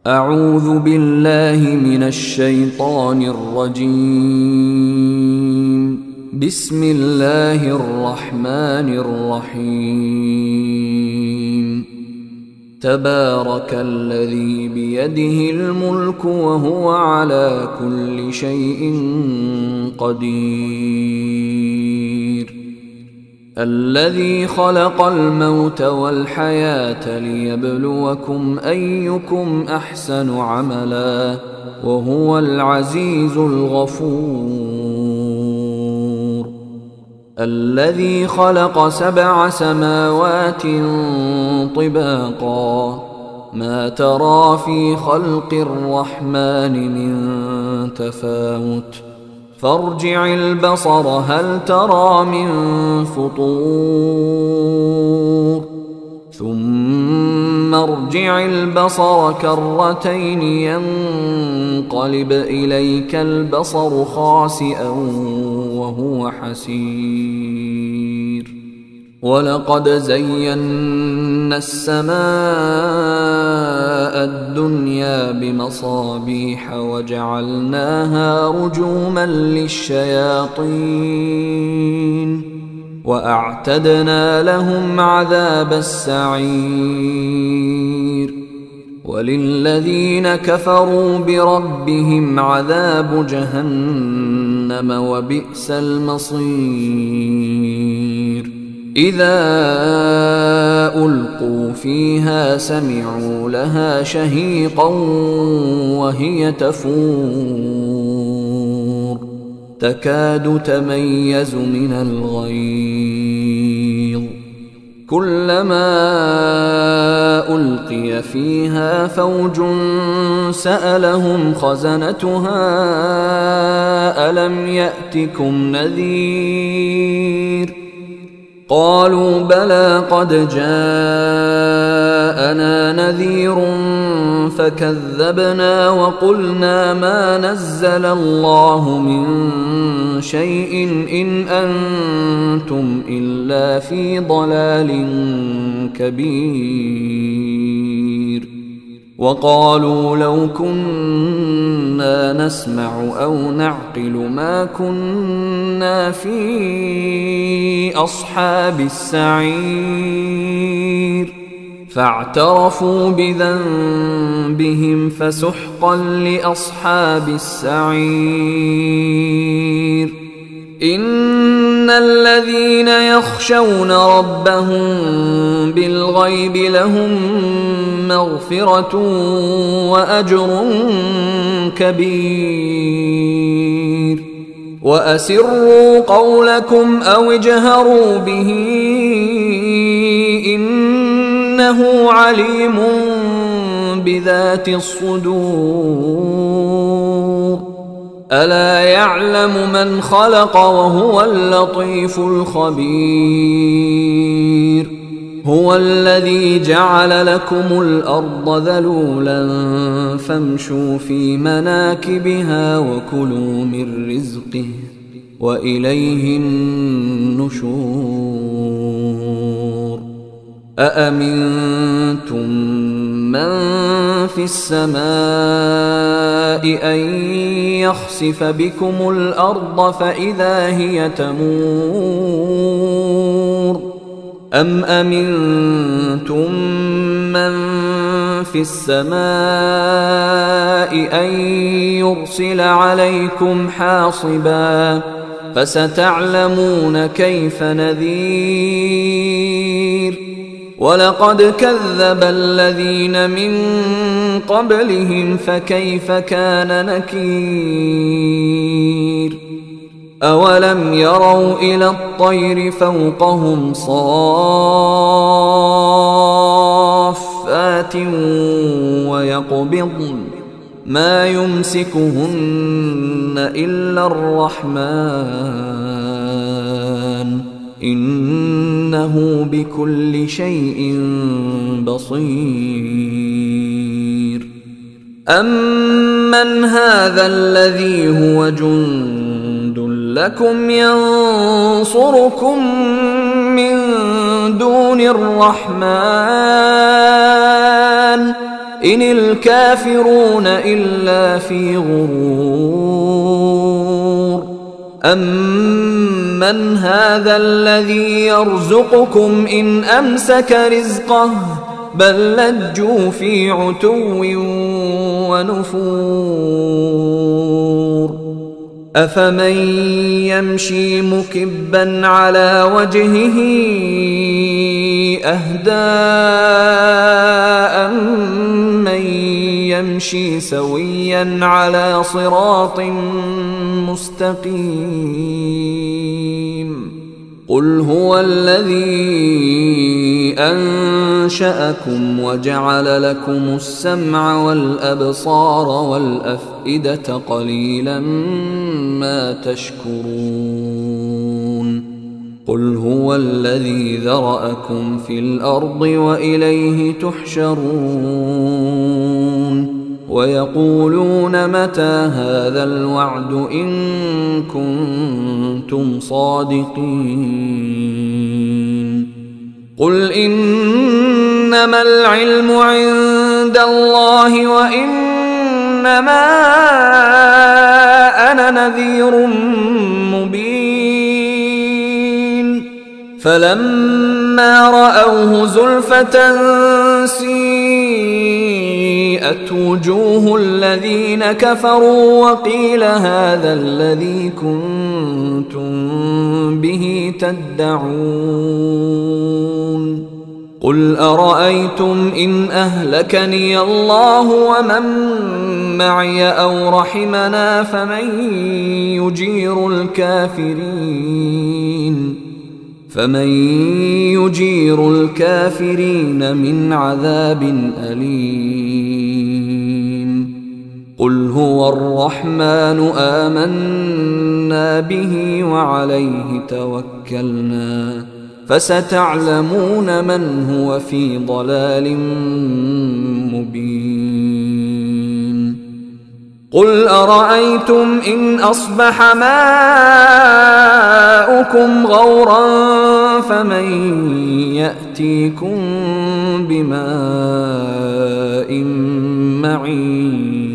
أعوذ بالله من الشيطان الرجيم. بسم الله الرحمن الرحيم. تبارك الذي بيده الملك وهو على كل شيء قدير. الذي خلق الموت والحياة ليبلوكم أيكم أحسن عملا وهو العزيز الغفور. الذي خلق 7 سماوات طباقا ما ترى في خلق الرحمن من تفاوت فارجع البصر هل ترى من فطور ثم ارجع البصر كرتين ينقلب إليك البصر خاسئا وهو حسير. ولقد زينا السماء الدنيا بمصابيح وجعلناها رجوما للشياطين وأعتدنا لهم عذاب السعير. وللذين كفروا بربهم عذاب جهنم وبئس المصير. إذا ألقوا فيها سمعوا لها شهيقا وهي تفور تكاد تميز من الغيظ. كلما ألقي فيها فوج سألهم خزنتها ألم يأتكم نذير قالوا بلى قد جاءنا نذير فكذبنا وقلنا ما نزل الله من شيء إن أنتم إلا في ضلال كبير. وقالوا لو كنا نسمع أو نعقل ما كنا في أصحاب السعير. فاعترفوا بذنبهم فسحقا لأصحاب السعير. إن الذين يخشون ربهم بالغيب لهم مغفرة وأجر كبير. وأسروا قولكم أو اجهروا به إنه عليم بذات الصدور. ألا يعلم من خلق وهو اللطيف الخبير. هو الذي جعل لكم الأرض ذلولا فامشوا في مناكبها وكلوا من رزقه وإليه النشور. أأمنتم من في السماء أن يخسف بكم الأرض فإذا هي تمور أم أمنتم من في السماء أن يرسل عليكم حاصبا فستعلمون كيف نذير. ولقد كذب الذين من قبلهم فكيف كان نكير. أولم يروا إلى الطير فوقهم صافات ويقبضن ما يمسكهن إلا الرحمن إنه بكل شيء بصير. أمن هذا الذي هو جند لكم ينصركم من دون الرحمن إن الكافرون إلا في غرور أمن هذا الذي يرزقكم إن أمسك رزقه بل لجوا في عتو ونفور أفمن يمشي مكبا على وجهه أهدى من يمشي سويا على صراط مستقيم قل هو الذي أنشأكم وجعل لكم السمع والأبصار والأفئدة قليلا ما تشكرون قل هو الذي ذرأكم في الأرض وإليه تحشرون ويقولون متى هذا الوعد إن كنتم صادقين قل إنما العلم عند الله وإنما أنا نذير مبين فلما رأوه زلفة سيئت وجوه الذين كفروا وقيل هذا الذي كنتم به تدعون قل أرأيتم إن أهلكني الله ومن معي أو رحمنا فمن يجير الكافرين من عذاب أليم قل هو الرحمن آمنا به وعليه توكلنا فستعلمون من هو في ضلال مبين قل أرأيتم إن أصبح ماؤكم غورا فمن يأتيكم بماء معين